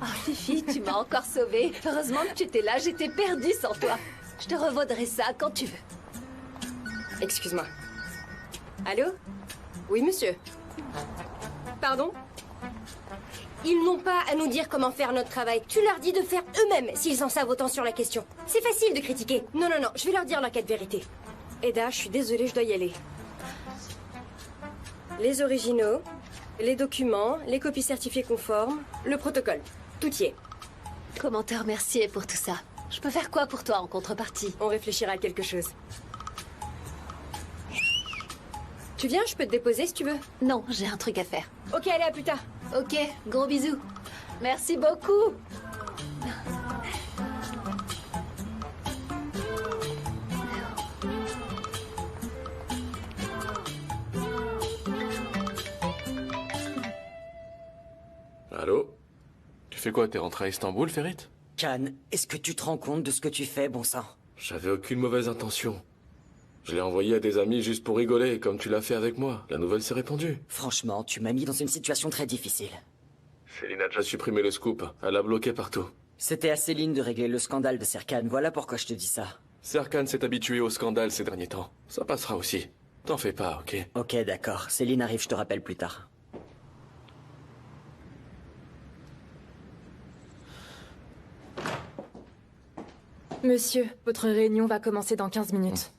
Oh, Fifi, tu m'as encore sauvée. Heureusement que tu étais là, j'étais perdue sans toi. Je te revaudrai ça quand tu veux. Excuse-moi. Allô? Oui, monsieur. Pardon? Ils n'ont pas à nous dire comment faire notre travail. Tu leur dis de faire eux-mêmes s'ils en savent autant sur la question. C'est facile de critiquer. Non, non, non, je vais leur dire l'enquête vérité. Eda, je suis désolée, je dois y aller. Les originaux, les documents, les copies certifiées conformes, le protocole. Tout y est. Comment te remercier pour tout ça? Je peux faire quoi pour toi en contrepartie? On réfléchira à quelque chose. Tu viens, je peux te déposer si tu veux. Non, j'ai un truc à faire. Ok, allez, à plus tard. Ok, gros bisous. Merci beaucoup. Allô? Tu fais quoi? T'es rentré à Istanbul, Ferit? Can, est-ce que tu te rends compte de ce que tu fais, bon sang? J'avais aucune mauvaise intention. Je l'ai envoyé à des amis juste pour rigoler, comme tu l'as fait avec moi. La nouvelle s'est répandue. Franchement, tu m'as mis dans une situation très difficile. Céline a déjà supprimé le scoop. Elle a bloqué partout. C'était à Céline de régler le scandale de Serkan, voilà pourquoi je te dis ça. Serkan s'est habitué au scandale ces derniers temps. Ça passera aussi. T'en fais pas, ok? Ok, d'accord. Céline arrive, je te rappelle plus tard. Monsieur, votre réunion va commencer dans 15 minutes.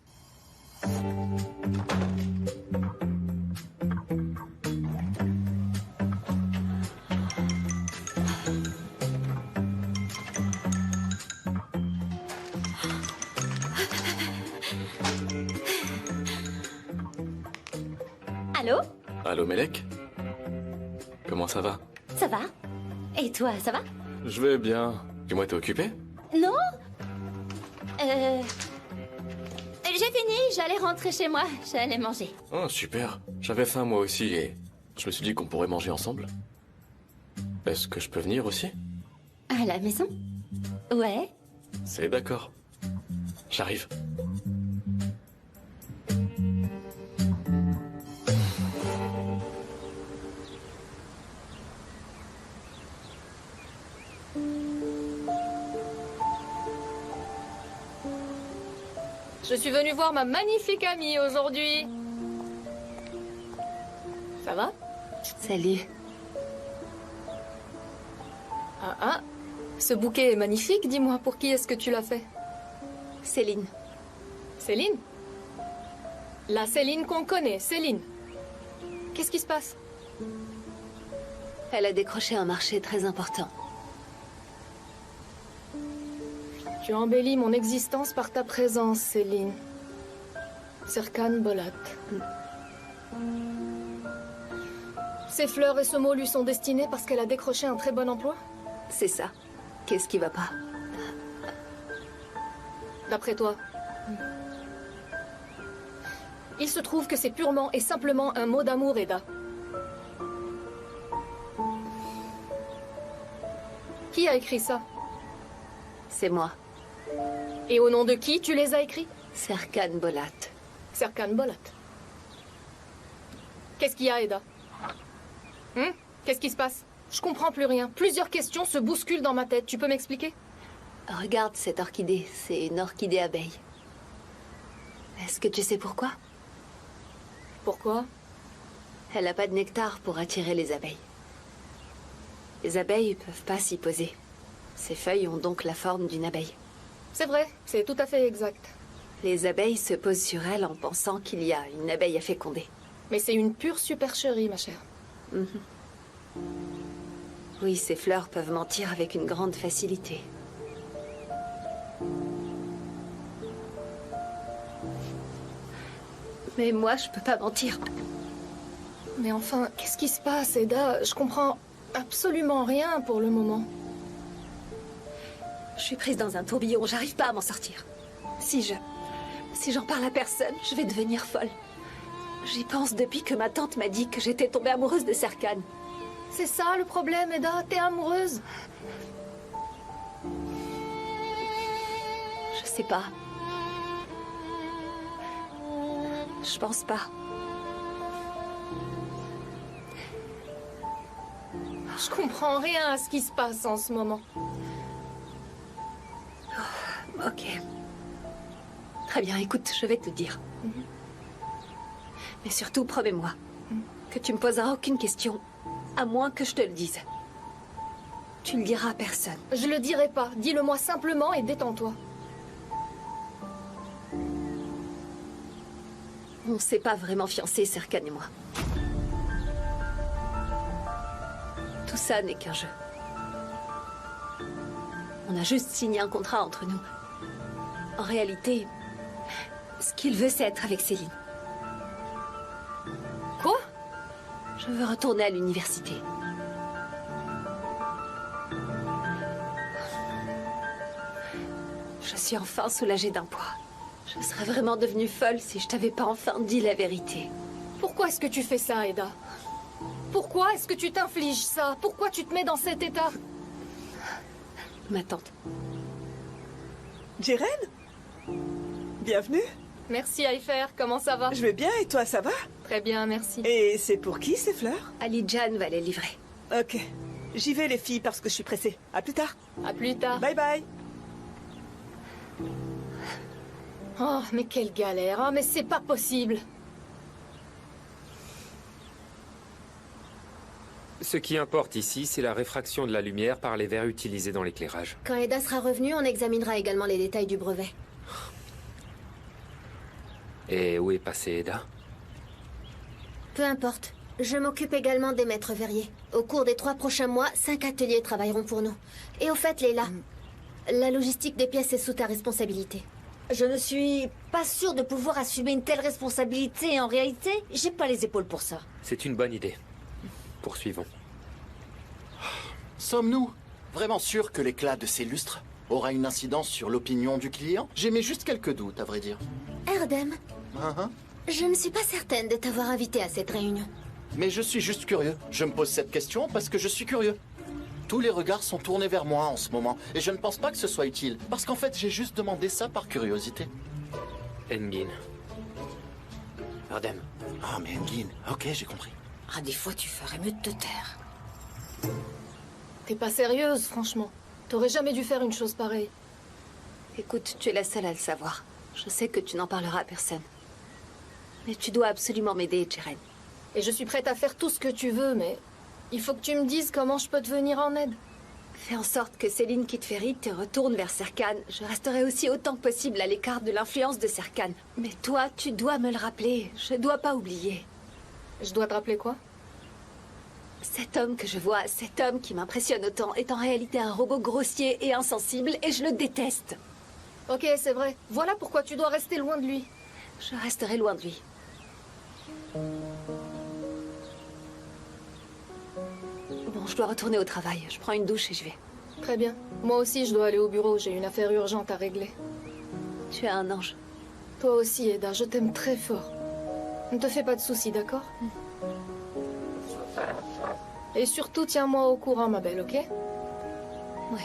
Allô? Allô, Melek? Comment ça va? Ça va? Et toi, ça va? Je vais bien. Dis-moi, t'es occupé? Non? J'ai fini, j'allais rentrer chez moi, j'allais manger. Oh, super. J'avais faim moi aussi et je me suis dit qu'on pourrait manger ensemble. Est-ce que je peux venir aussi? À la maison? Ouais. C'est d'accord. J'arrive. Je suis venue voir ma magnifique amie aujourd'hui. Ça va? Salut. Ah, ce bouquet est magnifique, dis-moi, pour qui est-ce que tu l'as fait? Céline. Céline? La Céline qu'on connaît, Céline. Qu'est-ce qui se passe? Elle a décroché un marché très important. Tu embellis mon existence par ta présence, Céline. Serkan Bolat. Ces fleurs et ce mot lui sont destinés parce qu'elle a décroché un très bon emploi? C'est ça. Qu'est-ce qui va pas? D'après toi? Il se trouve que c'est purement et simplement un mot d'amour, Eda. Qui a écrit ça? C'est moi. Et au nom de qui tu les as écrits? Serkan Bolat. Serkan Bolat. Qu'est-ce qu'il y a, Eda? Qu'est-ce qui se passe? Je comprends plus rien. Plusieurs questions se bousculent dans ma tête. Tu peux m'expliquer? Regarde cette orchidée. C'est une orchidée abeille. Est-ce que tu sais pourquoi? Pourquoi? Elle n'a pas de nectar pour attirer les abeilles. Les abeilles ne peuvent pas s'y poser. Ces feuilles ont donc la forme d'une abeille. C'est vrai, c'est tout à fait exact. Les abeilles se posent sur elle en pensant qu'il y a une abeille à féconder. Mais c'est une pure supercherie, ma chère. Oui, ces fleurs peuvent mentir avec une grande facilité. Mais moi, je peux pas mentir. Mais enfin, qu'est-ce qui se passe, Eda? Je comprends absolument rien pour le moment. Je suis prise dans un tourbillon, j'arrive pas à m'en sortir. Si j'en parle à personne, je vais devenir folle. J'y pense depuis que ma tante m'a dit que j'étais tombée amoureuse de Serkan. C'est ça le problème, Eda? T'es amoureuse? Je sais pas. Je pense pas. Je comprends rien à ce qui se passe en ce moment. Ok. Très bien, écoute, je vais te le dire. Mais surtout, promets-moi que tu me poseras aucune question, à moins que je te le dise. Tu le diras à personne. Je le dirai pas. Dis-le-moi simplement et détends-toi. On s'est pas vraiment fiancés, Serkan et moi. Tout ça n'est qu'un jeu. On a juste signé un contrat entre nous. En réalité, ce qu'il veut, c'est être avec Céline. Quoi? Je veux retourner à l'université. Je suis enfin soulagée d'un poids. Je serais vraiment devenue folle si je t'avais pas enfin dit la vérité. Pourquoi est-ce que tu fais ça, Eda? Pourquoi est-ce que tu t'infliges ça? Pourquoi tu te mets dans cet état? Ma tante. Jiren? Bienvenue. Merci, Aifer. Comment ça va? Je vais bien et toi, ça va? Très bien, merci. Et c'est pour qui ces fleurs? Ali Jan va les livrer. Ok. J'y vais les filles parce que je suis pressée. À plus tard. À plus tard. Bye bye. Oh, mais quelle galère. Oh, mais c'est pas possible. Ce qui importe ici, c'est la réfraction de la lumière par les verres utilisés dans l'éclairage. Quand Eda sera revenue, on examinera également les détails du brevet. Et où est passée Eda? Peu importe. Je m'occupe également des maîtres verriers. Au cours des 3 prochains mois, 5 ateliers travailleront pour nous. Et au fait, Leila, la logistique des pièces est sous ta responsabilité. Je ne suis pas sûre de pouvoir assumer une telle responsabilité. En réalité, j'ai pas les épaules pour ça. C'est une bonne idée. Poursuivons. Sommes-nous vraiment sûrs que l'éclat de ces lustres aura une incidence sur l'opinion du client? J'émets juste quelques doutes, à vrai dire. Erdem, je ne suis pas certaine de t'avoir invité à cette réunion. Mais je suis juste curieux. Je me pose cette question parce que je suis curieux. Tous les regards sont tournés vers moi en ce moment, et je ne pense pas que ce soit utile, parce qu'en fait, j'ai juste demandé ça par curiosité. Engin. Erdem. Ah, mais Engin. Ok, j'ai compris. Ah, des fois, tu ferais mieux de te taire. T'es pas sérieuse, franchement. T'aurais jamais dû faire une chose pareille. Écoute, tu es la seule à le savoir. Je sais que tu n'en parleras à personne. Mais tu dois absolument m'aider, Jiren. Et je suis prête à faire tout ce que tu veux, mais... il faut que tu me dises comment je peux te venir en aide. Fais en sorte que Céline quitte Ferit et retourne vers Serkan. Je resterai aussi autant que possible à l'écart de l'influence de Serkan. Mais toi, tu dois me le rappeler. Je dois pas oublier. Je dois te rappeler quoi? Cet homme que je vois, cet homme qui m'impressionne autant, est en réalité un robot grossier et insensible, et je le déteste. Ok, c'est vrai. Voilà pourquoi tu dois rester loin de lui. Je resterai loin de lui. Bon, je dois retourner au travail. Je prends une douche et je vais. Très bien. Moi aussi, je dois aller au bureau. J'ai une affaire urgente à régler. Tu es un ange. Toi aussi, Eda. Je t'aime très fort. Ne te fais pas de soucis, d'accord? Et surtout, tiens-moi au courant, ma belle, ok? Oui.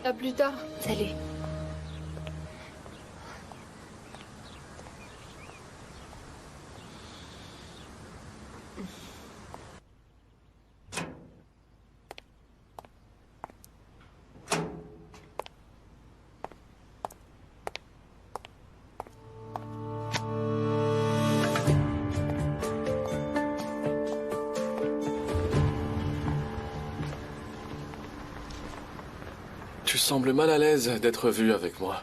À plus tard. Salut. Tu sembles mal à l'aise d'être vue avec moi.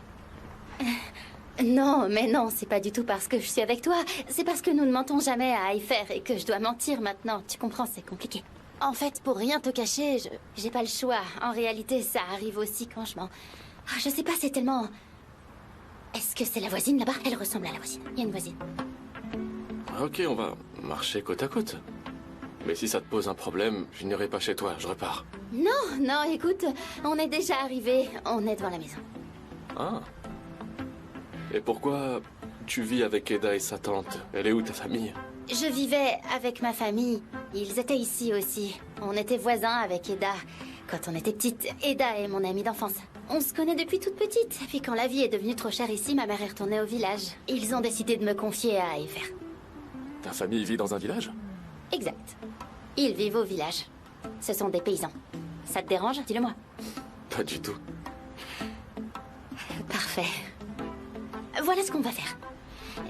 Non, mais non, c'est pas du tout parce que je suis avec toi. C'est parce que nous ne mentons jamais à Aifer et que je dois mentir maintenant. Tu comprends, c'est compliqué. En fait, pour rien te cacher, j'ai pas le choix. En réalité, ça arrive aussi quand je mens. Ah, je sais pas, c'est tellement... Est-ce que c'est la voisine là-bas? Elle ressemble à la voisine. Il y a une voisine. Ok, on va marcher côte à côte. Mais si ça te pose un problème, je n'irai pas chez toi, je repars. Non, non, écoute, on est déjà arrivés. On est devant la maison. Ah. Et pourquoi tu vis avec Eda et sa tante? Elle est où ta famille? Je vivais avec ma famille. Ils étaient ici aussi. On était voisins avec Eda. Quand on était petite, Eda est mon amie d'enfance. On se connaît depuis toute petite. Puis quand la vie est devenue trop chère ici, ma mère est retournée au village. Ils ont décidé de me confier à Aifer. Ta famille vit dans un village? Exact. Ils vivent au village. Ce sont des paysans. Ça te dérange? Dis-le-moi. Pas du tout. Parfait. Voilà ce qu'on va faire.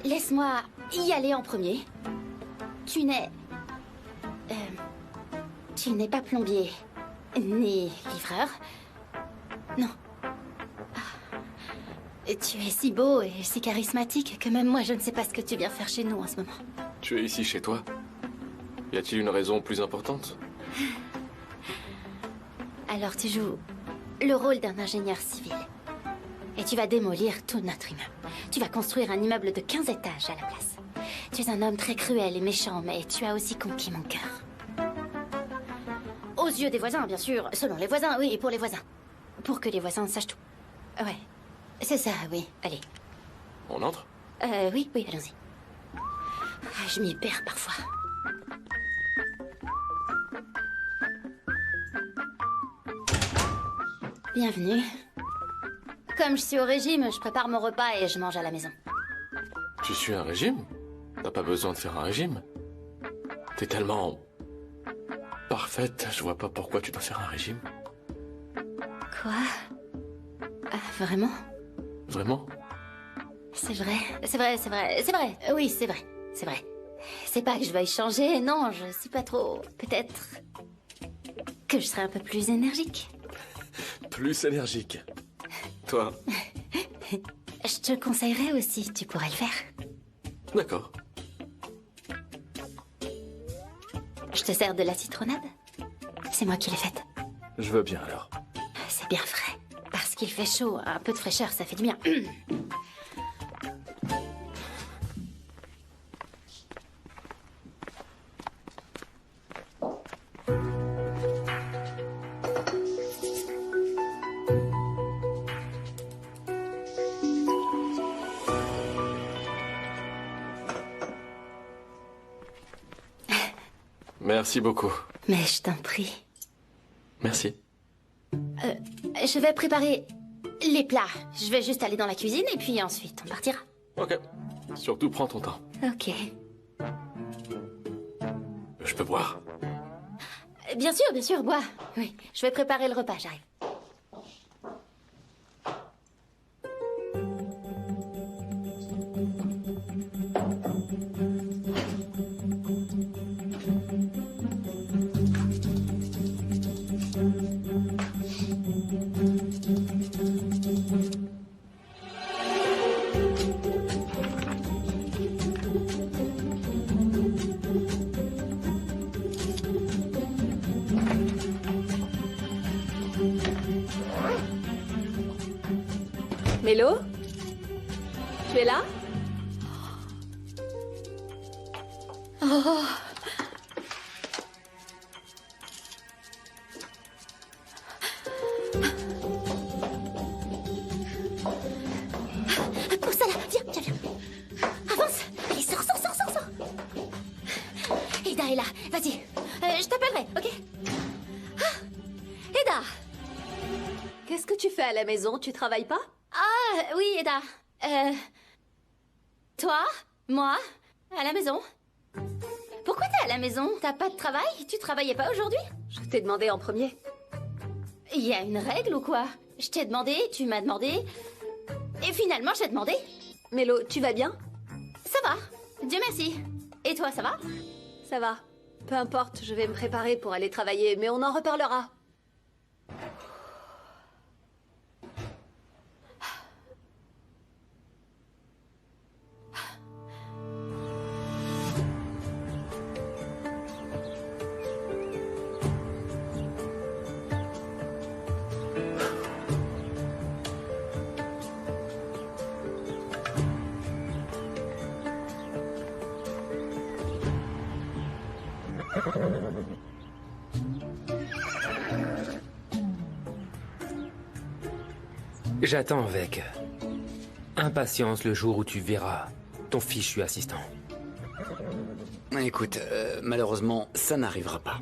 Laisse-moi y aller en premier. Tu n'es... tu n'es pas plombier, ni livreur. Non. Tu es si beau et si charismatique que même moi je ne sais pas ce que tu viens faire chez nous en ce moment. Tu es ici chez toi? Y a-t-il une raison plus importante? Alors tu joues le rôle d'un ingénieur civil. Et tu vas démolir tout notre immeuble. Tu vas construire un immeuble de 15 étages à la place. Tu es un homme très cruel et méchant, mais tu as aussi conquis mon cœur. Aux yeux des voisins, bien sûr. Selon les voisins, oui, pour les voisins. Pour que les voisins sachent tout. Ouais, c'est ça, oui. Allez. On entre? Oui, allons-y. Je m'y perds parfois. Bienvenue. Comme je suis au régime, je prépare mon repas et je mange à la maison. Tu suis un régime? T'as pas besoin de faire un régime. T'es tellement... parfaite, je vois pas pourquoi tu dois faire un régime. Quoi? Ah, vraiment? Vraiment? C'est vrai. Oui, c'est vrai. C'est pas que je veuille changer, non, je suis pas trop... Peut-être... que je serai un peu plus énergique. Plus énergique. Toi? Je te le conseillerais aussi, tu pourrais le faire. D'accord. Je te sers de la citronnade? C'est moi qui l'ai faite. Je veux bien alors. C'est bien frais. Parce qu'il fait chaud, un peu de fraîcheur, ça fait du bien. Merci beaucoup. Mais je t'en prie. Merci. Je vais préparer les plats. Je vais juste aller dans la cuisine et puis ensuite on partira. Ok. Surtout prends ton temps. Ok. Je peux boire? Bien sûr, bois. Oui, je vais préparer le repas, j'arrive. Mélo? Tu es là? Oh. Pousse ça là, viens. Avance. Allez, sors. Eda est là, vas-y. Je t'appellerai, ok? Eda! Qu'est-ce que tu fais à la maison? Tu travailles pas? Ah, oui, Eda. Toi? Moi? À la maison? Pourquoi t'es à la maison? T'as pas de travail? Tu travaillais pas aujourd'hui? Je t'ai demandé en premier. Il y a une règle ou quoi? Je t'ai demandé, tu m'as demandé... Et finalement, j'ai demandé. Mélo, tu vas bien? Ça va, Dieu merci. Et toi, ça va? Ça va. Peu importe, je vais me préparer pour aller travailler, mais on en reparlera. J'attends avec impatience le jour où tu verras ton fichu assistant. Écoute, malheureusement, ça n'arrivera pas.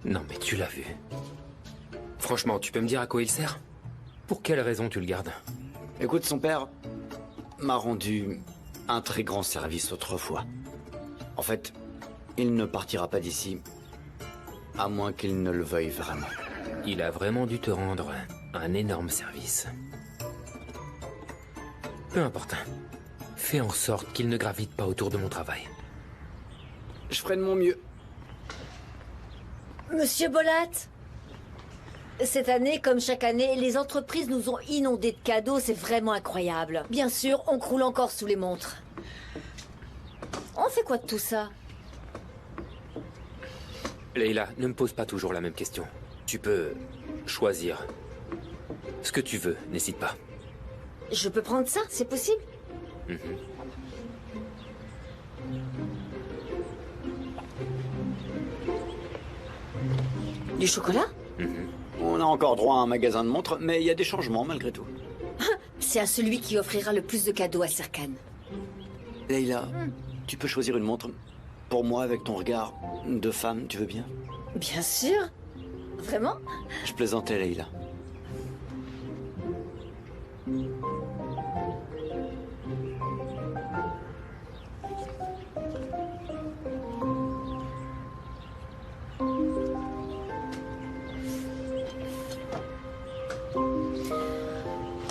Non, mais tu l'as vu. Franchement, tu peux me dire à quoi il sert? Pour quelle raison tu le gardes? Écoute, son père m'a rendu un très grand service autrefois. En fait, il ne partira pas d'ici. À moins qu'il ne le veuille vraiment. Il a vraiment dû te rendre un énorme service. Peu importe. Fais en sorte qu'il ne gravite pas autour de mon travail. Je ferai de mon mieux. Monsieur Bolat, cette année, comme chaque année, les entreprises nous ont inondés de cadeaux, c'est vraiment incroyable. Bien sûr, on croule encore sous les montres. On fait quoi de tout ça? Leila, ne me pose pas toujours la même question. Tu peux choisir ce que tu veux, n'hésite pas. Je peux prendre ça, c'est possible? Du chocolat? On a encore droit à un magasin de montres, mais il y a des changements malgré tout. C'est à celui qui offrira le plus de cadeaux à Serkan. Leila, tu peux choisir une montre pour moi avec ton regard de femme, tu veux bien? Bien sûr. Vraiment? Je plaisantais, Leila.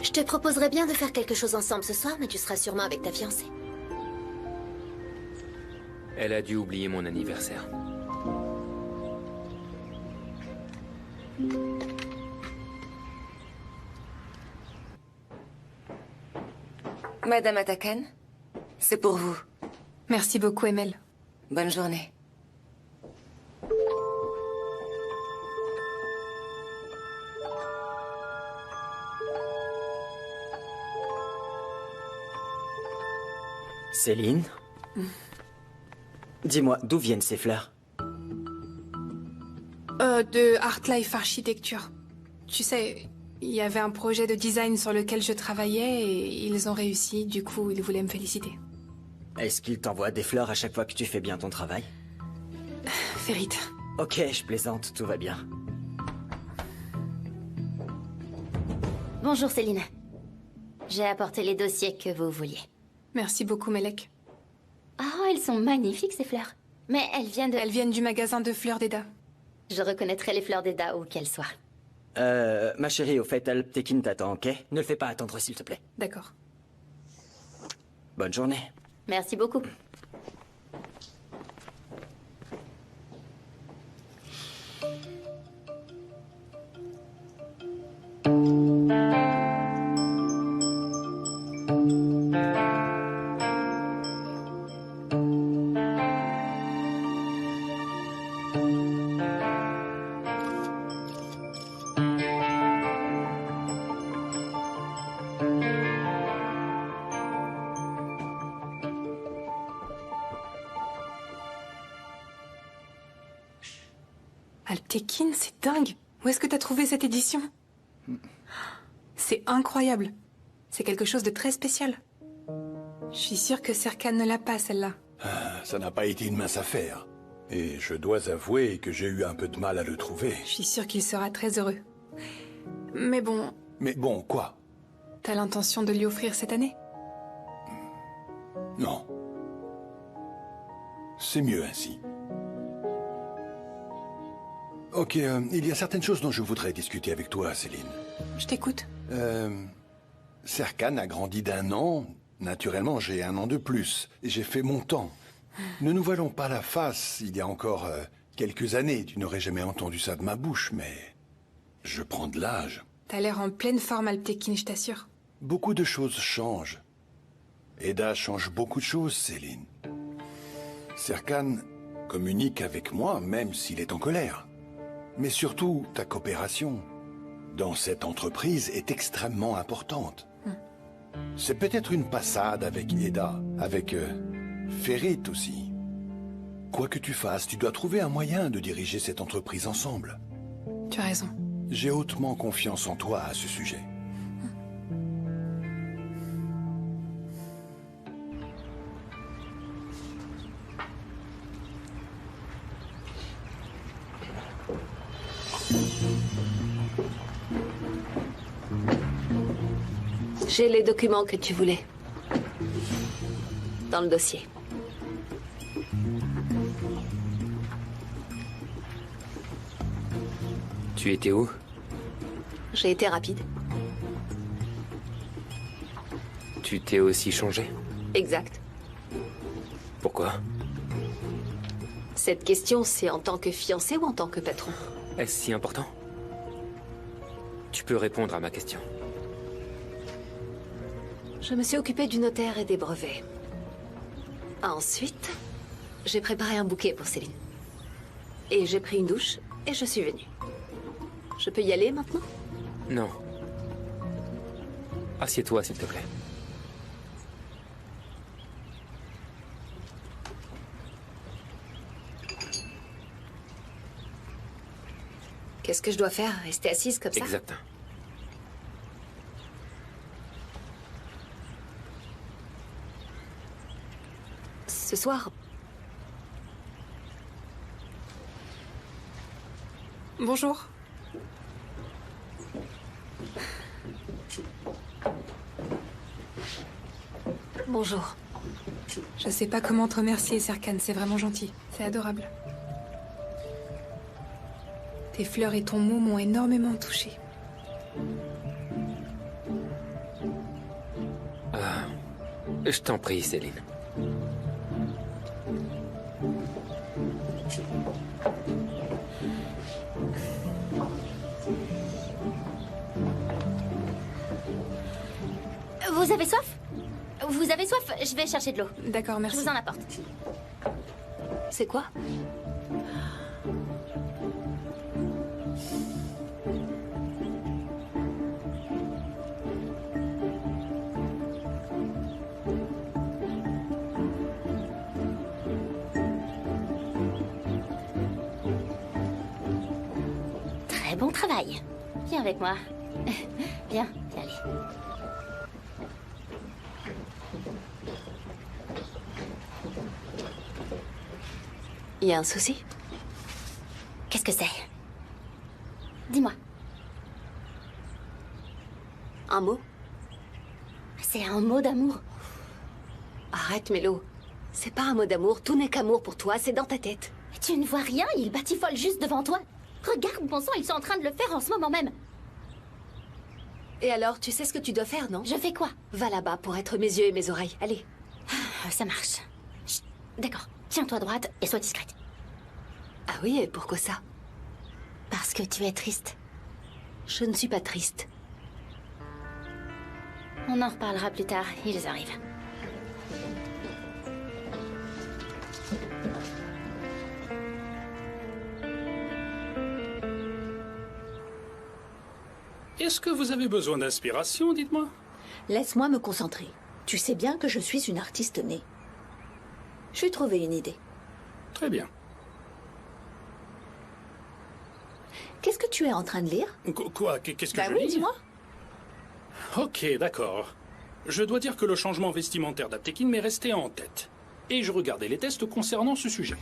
Je te proposerais bien de faire quelque chose ensemble ce soir, mais tu seras sûrement avec ta fiancée. Elle a dû oublier mon anniversaire. Madame Atakan, c'est pour vous. Merci beaucoup, Emel. Bonne journée. Céline? Dis-moi, d'où viennent ces fleurs? De Art Life Architecture. Tu sais, il y avait un projet de design sur lequel je travaillais et ils ont réussi, du coup, ils voulaient me féliciter. Est-ce qu'ils t'envoient des fleurs à chaque fois que tu fais bien ton travail? Ferit. Ok, je plaisante, tout va bien. Bonjour Céline. J'ai apporté les dossiers que vous vouliez. Merci beaucoup, Melek. Oh, elles sont magnifiques ces fleurs. Mais elles viennent de... Elles viennent du magasin de fleurs d'Eda. Je reconnaîtrai les fleurs d'Eda où qu'elles soient. Ma chérie, au fait, Alptekin t'attend, ok? Ne le fais pas attendre, s'il te plaît. D'accord. Bonne journée. Merci beaucoup. Alptekin, c'est dingue. Où est-ce que t'as trouvé cette édition? C'est incroyable. C'est quelque chose de très spécial. Je suis sûre que Serkan ne l'a pas, celle-là. Ça n'a pas été une mince affaire. Et je dois avouer que j'ai eu un peu de mal à le trouver. Je suis sûre qu'il sera très heureux. Mais bon... Mais bon, quoi? T'as l'intention de lui offrir cette année? Non. C'est mieux ainsi. Ok, il y a certaines choses dont je voudrais discuter avec toi, Céline. Je t'écoute. Serkan a grandi d'1 an. Naturellement, j'ai 1 an de plus. Et j'ai fait mon temps. Ne nous voilons pas la face. Il y a encore quelques années, tu n'aurais jamais entendu ça de ma bouche, mais... je prends de l'âge. T'as l'air en pleine forme, Alptekin, je t'assure. Beaucoup de choses changent. Eda change beaucoup de choses, Céline. Serkan communique avec moi, même s'il est en colère. Mais surtout, ta coopération dans cette entreprise est extrêmement importante. C'est peut-être une passade avec Eda, avec Ferit aussi. Quoi que tu fasses, tu dois trouver un moyen de diriger cette entreprise ensemble. Tu as raison. J'ai hautement confiance en toi à ce sujet. J'ai les documents que tu voulais. Dans le dossier. Tu étais où? J'ai été rapide. Tu t'es aussi changé? Exact. Pourquoi? Cette question, c'est en tant que fiancé ou en tant que patron? Est-ce si important? Tu peux répondre à ma question. Je me suis occupée du notaire et des brevets. Ensuite, j'ai préparé un bouquet pour Céline. Et j'ai pris une douche et je suis venue. Je peux y aller maintenant? Non. Assieds-toi, s'il te plaît. Qu'est-ce que je dois faire? Rester assise comme ça? Exact. Ce soir... Bonjour. Bonjour. Je sais pas comment te remercier, Serkan, c'est vraiment gentil. C'est adorable. Tes fleurs et ton mot m'ont énormément touchée. Ah, je t'en prie, Céline. Vous avez soif? Vous avez soif? Je vais chercher de l'eau. D'accord, merci. Je vous en apporte. C'est quoi? Très bon travail. Viens avec moi. Viens, allez. Il y a un souci? Qu'est-ce que c'est? Dis-moi. Un mot? C'est un mot d'amour. Arrête, Mélo. C'est pas un mot d'amour, tout n'est qu'amour pour toi, c'est dans ta tête. Tu ne vois rien, il batifole juste devant toi. Regarde, bon sang, ils sont en train de le faire en ce moment même. Et alors, tu sais ce que tu dois faire, non? Je fais quoi? Va là-bas pour être mes yeux et mes oreilles, allez. Ça marche. Chut. D'accord, tiens-toi droite et sois discrète. Ah oui, et pourquoi ça? Parce que tu es triste. Je ne suis pas triste. On en reparlera plus tard, ils arrivent. Est-ce que vous avez besoin d'inspiration, dites-moi? Laisse-moi me concentrer. Tu sais bien que je suis une artiste née. Je vais trouver une idée. Très bien. Qu'est-ce que tu es en train de lire? Quoi? Qu'est-ce que je oui, lis? dis-moi. Ok, d'accord. Je dois dire que le changement vestimentaire d'Aptekin m'est resté en tête. Et je regardais les tests concernant ce sujet.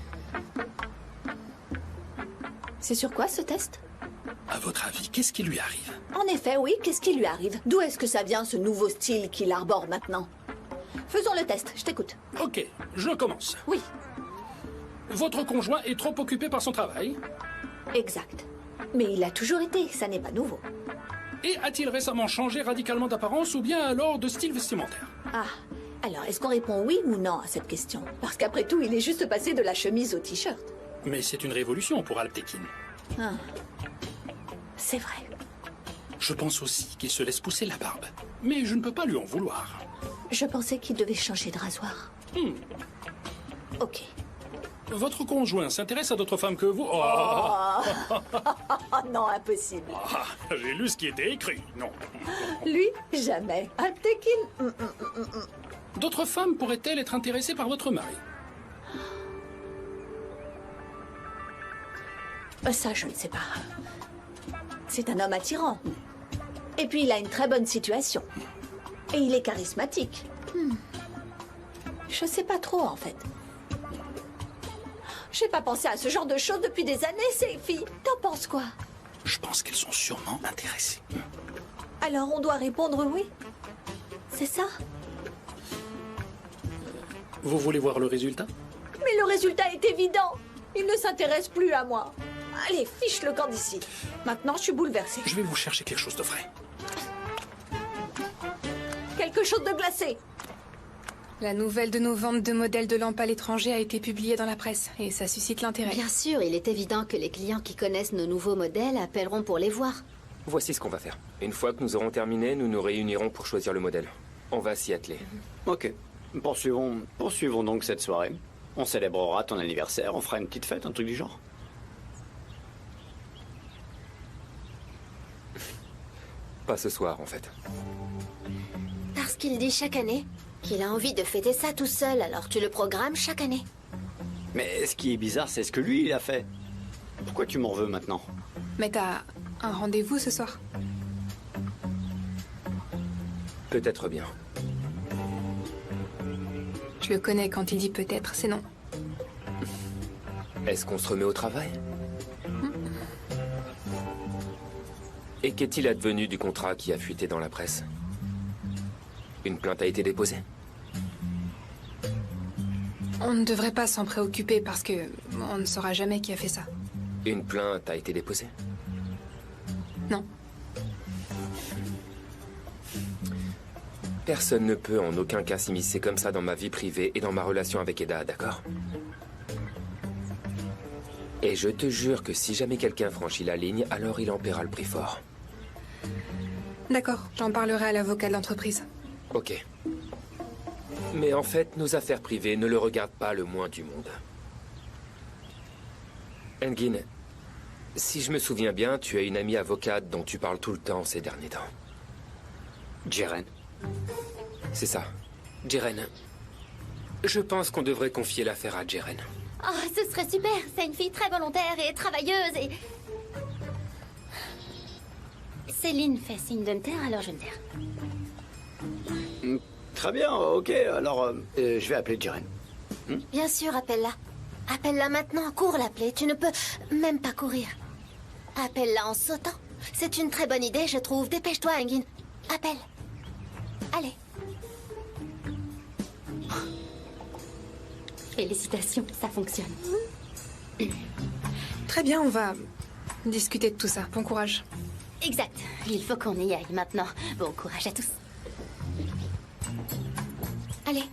C'est sur quoi ce test? À votre avis, qu'est-ce qui lui arrive? En effet, oui, qu'est-ce qui lui arrive? D'où est-ce que ça vient, ce nouveau style qu'il arbore maintenant? Faisons le test, je t'écoute. Ok, je commence. Oui. Votre conjoint est trop occupé par son travail. Exact. Mais il a toujours été, ça n'est pas nouveau. Et a-t-il récemment changé radicalement d'apparence ou bien alors de style vestimentaire? Ah, alors est-ce qu'on répond oui ou non à cette question? Parce qu'après tout, il est juste passé de la chemise au t-shirt. Mais c'est une révolution pour Alptekin. Ah. C'est vrai. Je pense aussi qu'il se laisse pousser la barbe. Mais je ne peux pas lui en vouloir. Je pensais qu'il devait changer de rasoir. Ok. Votre conjoint s'intéresse à d'autres femmes que vous? Non, impossible. Ah, j'ai lu ce qui était écrit, non. Lui, jamais. Alptekin. D'autres femmes pourraient-elles être intéressées par votre mari? Ça, je ne sais pas. C'est un homme attirant. Et puis, il a une très bonne situation. Et il est charismatique. Je sais pas trop, en fait. J'ai pas pensé à ce genre de choses depuis des années, ces filles. T'en penses quoi? Je pense qu'elles sont sûrement intéressées. Alors, on doit répondre oui? C'est ça? Vous voulez voir le résultat? Mais le résultat est évident. Il ne s'intéresse plus à moi. Allez, fiche le camp d'ici. Maintenant, je suis bouleversée. Je vais vous chercher quelque chose de frais. Quelque chose de glacé. La nouvelle de nos ventes de modèles de lampes à l'étranger a été publiée dans la presse et ça suscite l'intérêt. Bien sûr, il est évident que les clients qui connaissent nos nouveaux modèles appelleront pour les voir. Voici ce qu'on va faire. Une fois que nous aurons terminé, nous nous réunirons pour choisir le modèle. On va s'y atteler. Ok. Poursuivons donc cette soirée. On célébrera ton anniversaire, on fera une petite fête, un truc du genre. Pas ce soir, en fait. Parce qu'il dit chaque année qu'il a envie de fêter ça tout seul, alors tu le programmes chaque année. Mais ce qui est bizarre, c'est ce que lui, il a fait. Pourquoi tu m'en veux maintenant? Mais t'as un rendez-vous ce soir? Peut-être bien. Je le connais, quand il dit peut-être, c'est non. Est-ce qu'on se remet au travail? Et qu'est-il advenu du contrat qui a fuité dans la presse? Une plainte a été déposée? On ne devrait pas s'en préoccuper parce que on ne saura jamais qui a fait ça. Une plainte a été déposée? Non. Personne ne peut en aucun cas s'immiscer comme ça dans ma vie privée et dans ma relation avec Eda, d'accord? Et je te jure que si jamais quelqu'un franchit la ligne, alors il en paiera le prix fort. D'accord, j'en parlerai à l'avocat de l'entreprise. Ok. Mais en fait, nos affaires privées ne le regardent pas le moins du monde. Engin, si je me souviens bien, tu as une amie avocate dont tu parles tout le temps ces derniers temps. Jeren. C'est ça. Jeren. Je pense qu'on devrait confier l'affaire à Jeren. Oh, ce serait super. C'est une fille très volontaire et travailleuse et... Céline fait signe de me taire, alors je me taire. Très bien, ok, alors je vais appeler Jeren. Bien sûr, appelle-la. Appelle-la maintenant, cours l'appeler. Tu ne peux même pas courir. Appelle-la en sautant. C'est une très bonne idée, je trouve. Dépêche-toi, Engin. Appelle. Allez. Félicitations, ça fonctionne. Très bien, on va discuter de tout ça. Bon courage. Exact. Il faut qu'on y aille maintenant. Bon courage à tous. Allez.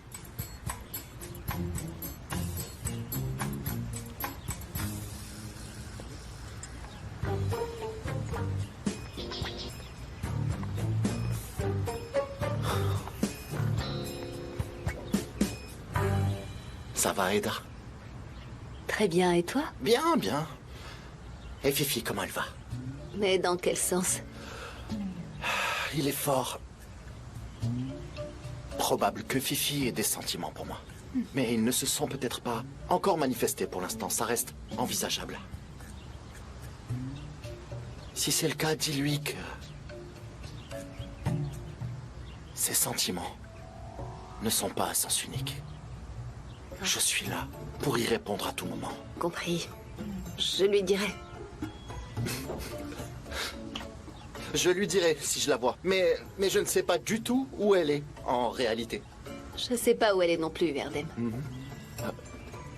Ça va, Eda? Très bien, et toi? Bien, bien. Et Fifi, comment elle va? Mais dans quel sens? Il est fort probable que Fifi ait des sentiments pour moi. Mais ils ne se sont peut-être pas encore manifestés pour l'instant. Ça reste envisageable. Si c'est le cas, dis-lui que... ses sentiments ne sont pas à sens unique. Je suis là pour y répondre à tout moment. Compris. Je lui dirai. Je lui dirai si je la vois. Mais je ne sais pas du tout où elle est, en réalité. Je sais pas où elle est non plus, Erdem.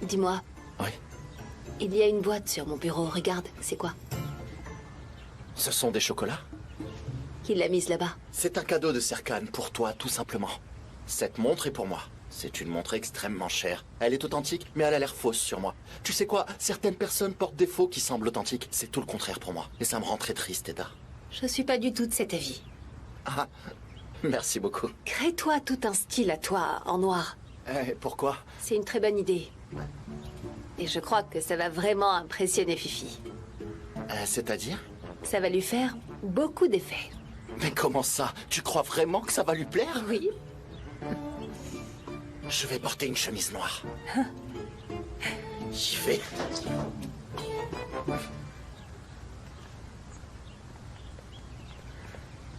Dis-moi. Oui. Il y a une boîte sur mon bureau, regarde, c'est quoi? Ce sont des chocolats? Qui l'a mise là-bas? C'est un cadeau de Serkan pour toi, tout simplement. Cette montre est pour moi. C'est une montre extrêmement chère. Elle est authentique, mais elle a l'air fausse sur moi. Tu sais quoi? Certaines personnes portent des faux qui semblent authentiques. C'est tout le contraire pour moi. Et ça me rend très triste, Eda. Je suis pas du tout de cet avis. Ah, merci beaucoup. Crée-toi tout un style à toi, en noir. Pourquoi? C'est une très bonne idée. Et je crois que ça va vraiment impressionner Fifi. C'est-à-dire? Ça va lui faire beaucoup d'effets. Mais comment ça? Tu crois vraiment que ça va lui plaire? Oui. Je vais porter une chemise noire. J'y vais.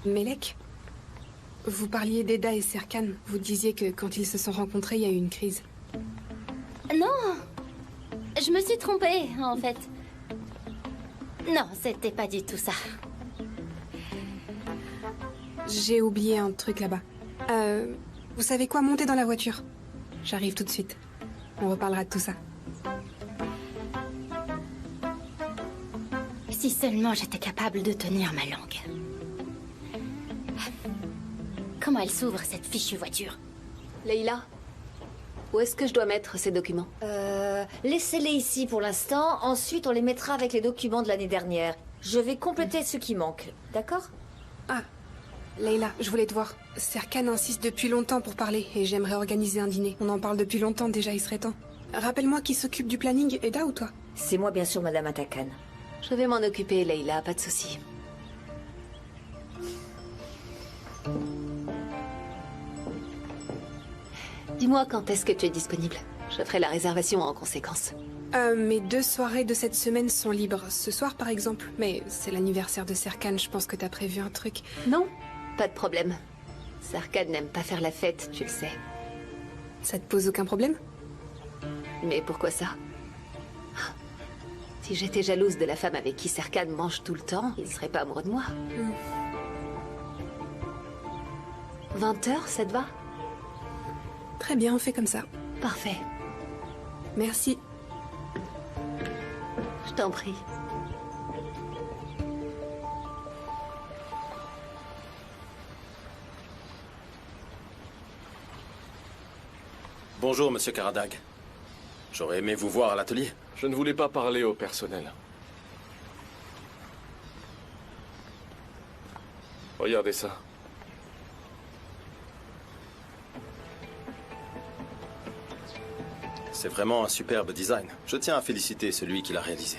Melek, vous parliez d'Eda et Serkan. Vous disiez que quand ils se sont rencontrés, il y a eu une crise. Non, je me suis trompée, en fait. Non, c'était pas du tout ça. J'ai oublié un truc là-bas. Vous savez quoi? Montez dans la voiture. J'arrive tout de suite. On reparlera de tout ça. Si seulement j'étais capable de tenir ma langue. Comment elle s'ouvre, cette fichue voiture? Leïla, où est-ce que je dois mettre ces documents? Laissez-les ici pour l'instant. Ensuite, on les mettra avec les documents de l'année dernière. Je vais compléter ce qui manque. D'accord? Ah, Leïla, je voulais te voir. Serkan insiste depuis longtemps pour parler et j'aimerais organiser un dîner. On en parle depuis longtemps déjà, il serait temps. Rappelle-moi qui s'occupe du planning, Eda ou toi? C'est moi, bien sûr, Madame Atakan. Je vais m'en occuper, Leïla, pas de souci. Dis-moi quand est-ce que tu es disponible. Je ferai la réservation en conséquence. Mes 2 soirées de cette semaine sont libres. Ce soir, par exemple. Mais c'est l'anniversaire de Serkan, je pense que t'as prévu un truc. Non, pas de problème. Serkan n'aime pas faire la fête, tu le sais. Ça te pose aucun problème? Mais pourquoi ça? Si j'étais jalouse de la femme avec qui Serkan mange tout le temps, il serait pas amoureux de moi. 20h, ça te va? Très bien, on fait comme ça. Parfait. Merci. Je t'en prie. Bonjour, monsieur Karadag. J'aurais aimé vous voir à l'atelier. Je ne voulais pas parler au personnel. Regardez ça. C'est vraiment un superbe design. Je tiens à féliciter celui qui l'a réalisé.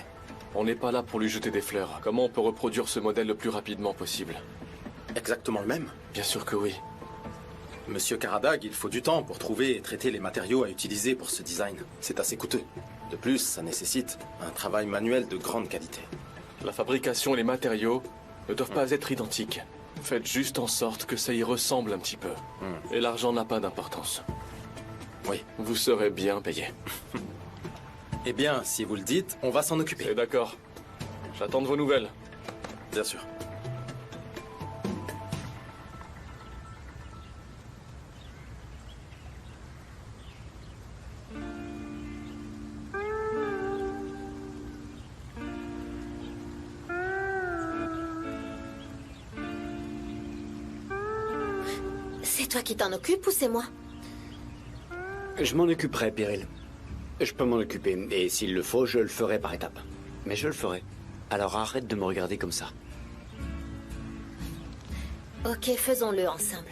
On n'est pas là pour lui jeter des fleurs. Comment on peut reproduire ce modèle le plus rapidement possible? Exactement le même? Bien sûr que oui. Monsieur Karadag, il faut du temps pour trouver et traiter les matériaux à utiliser pour ce design. C'est assez coûteux. De plus, ça nécessite un travail manuel de grande qualité. La fabrication et les matériaux ne doivent pas être identiques. Faites juste en sorte que ça y ressemble un petit peu. Et l'argent n'a pas d'importance. Oui. Vous serez bien payé. Eh bien, si vous le dites, on va s'en occuper. C'est d'accord. J'attends de vos nouvelles. Bien sûr. C'est toi qui t'en occupes ou c'est moi? Je m'en occuperai, Pyril. Je peux m'en occuper, et s'il le faut, je le ferai par étapes. Mais je le ferai. Alors arrête de me regarder comme ça. Ok, faisons-le ensemble.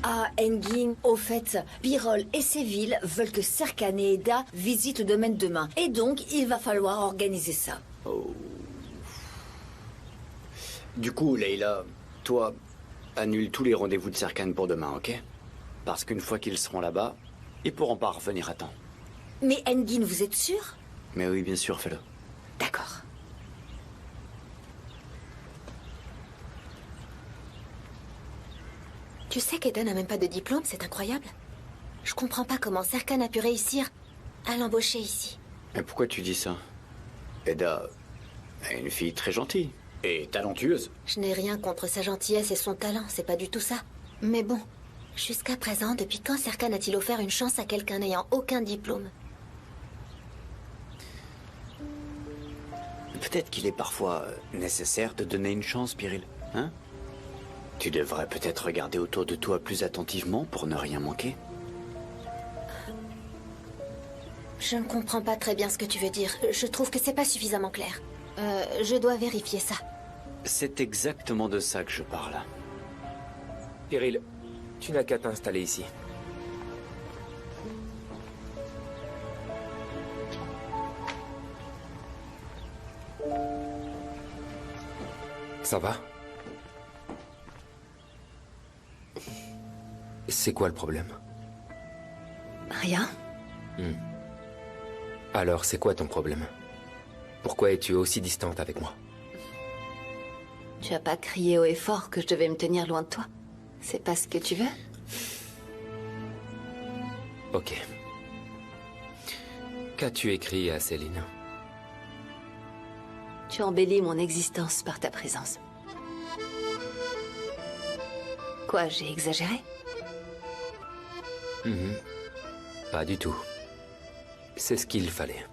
Ah, Engin, au fait, Birol et Séville veulent que Serkan et Eda visitent le domaine demain. Et donc, il va falloir organiser ça. Oh. Du coup, Leïla, toi, annule tous les rendez-vous de Serkan pour demain, ok? Parce qu'une fois qu'ils seront là-bas, ils pourront pas revenir à temps. Mais Engin, vous êtes sûr? Mais oui, bien sûr, fais-le. D'accord. Tu sais qu'Eda n'a même pas de diplôme, c'est incroyable. Je comprends pas comment Serkan a pu réussir à l'embaucher ici. Mais pourquoi tu dis ça? Eda est une fille très gentille et talentueuse. Je n'ai rien contre sa gentillesse et son talent, c'est pas du tout ça. Mais bon, jusqu'à présent, depuis quand Serkan a-t-il offert une chance à quelqu'un n'ayant aucun diplôme? Peut-être qu'il est parfois nécessaire de donner une chance, Pyril, hein? Tu devrais peut-être regarder autour de toi plus attentivement pour ne rien manquer. Je ne comprends pas très bien ce que tu veux dire. Je trouve que c'est pas suffisamment clair. Je dois vérifier ça. C'est exactement de ça que je parle. Pyril, tu n'as qu'à t'installer ici. Ça va? C'est quoi le problème? Rien. Alors, c'est quoi ton problème? Pourquoi es-tu aussi distante avec moi? Tu as pas crié haut et fort que je devais me tenir loin de toi? C'est pas ce que tu veux? Ok. Qu'as-tu écrit à Céline? Tu embellis mon existence par ta présence. Quoi, j'ai exagéré? Pas du tout. C'est ce qu'il fallait.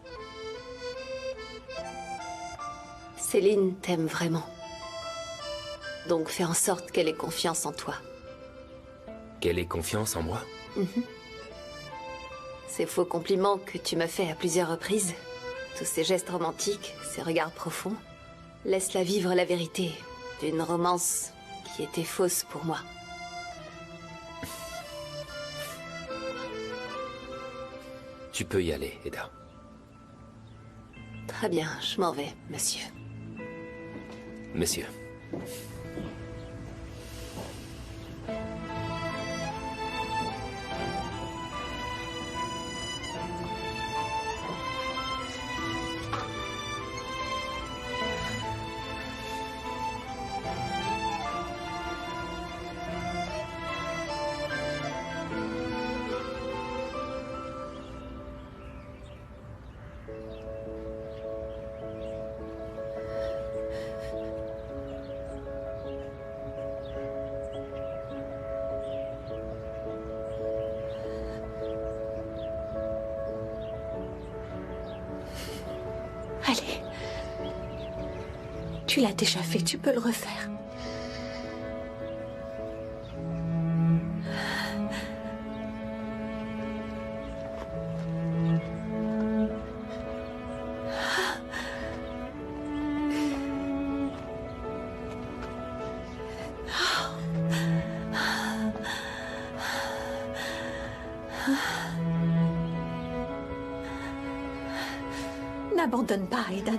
Céline t'aime vraiment. Donc fais en sorte qu'elle ait confiance en toi. Qu'elle ait confiance en moi? Ces faux compliments que tu m'as fait à plusieurs reprises, tous ces gestes romantiques, ces regards profonds, laisse-la vivre la vérité d'une romance qui était fausse pour moi. Tu peux y aller, Eda. Très bien, je m'en vais, monsieur. Monsieur. Allez. Tu l'as déjà fait, tu peux le refaire. N'abandonne pas, Aidan.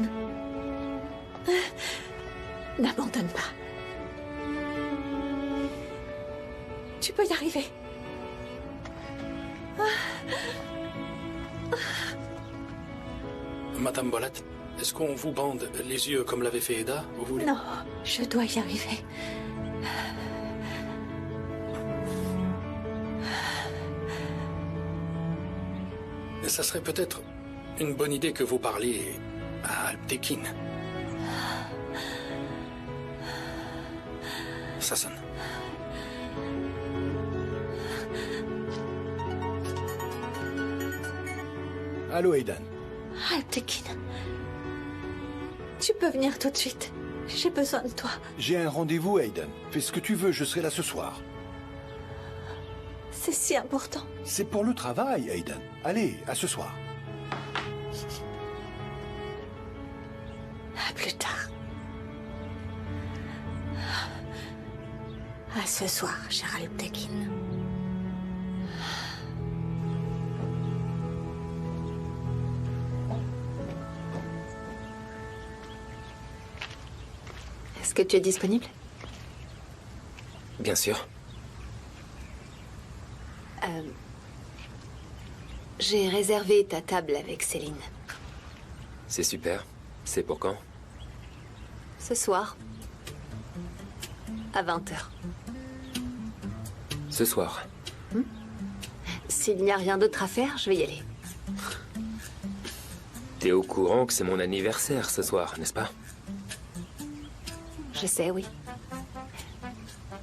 N'abandonne pas. Tu peux y arriver. Madame Bollat, est-ce qu'on vous bande les yeux comme l'avait fait Eda? Vous voulez? Non, je dois y arriver. Ça serait peut-être une bonne idée que vous parliez à Alptekin. Ça sonne. Allô, Aidan. Alptekin. Tu peux venir tout de suite. J'ai besoin de toi. J'ai un rendez-vous, Aidan. Fais ce que tu veux, je serai là ce soir. C'est si important. C'est pour le travail, Aidan. Allez, à ce soir. À plus tard. À ce soir, cher Alptekin. Est-ce que tu es disponible? Bien sûr. J'ai réservé ta table avec Céline. C'est super. C'est pour quand? Ce soir. À 20h. Ce soir. S'il n'y a rien d'autre à faire, je vais y aller. T'es au courant que c'est mon anniversaire ce soir, n'est-ce pas? Je sais, oui.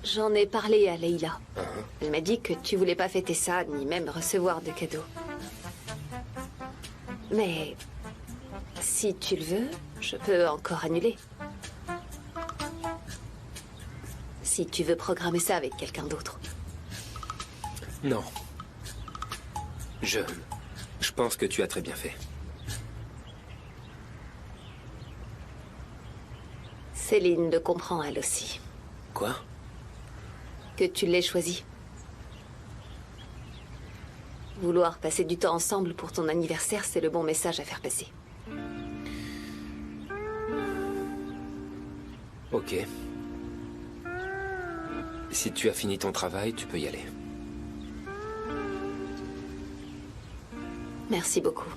J'en ai parlé à Leila. Elle m'a dit que tu voulais pas fêter ça, ni même recevoir de cadeaux. Mais si tu le veux, je peux encore annuler. Si tu veux programmer ça avec quelqu'un d'autre. Non. Je pense que tu as très bien fait. Céline le comprend, elle aussi. Quoi? Que tu l'aies choisi. Vouloir passer du temps ensemble pour ton anniversaire, c'est le bon message à faire passer. Ok. Si tu as fini ton travail, tu peux y aller. Merci beaucoup.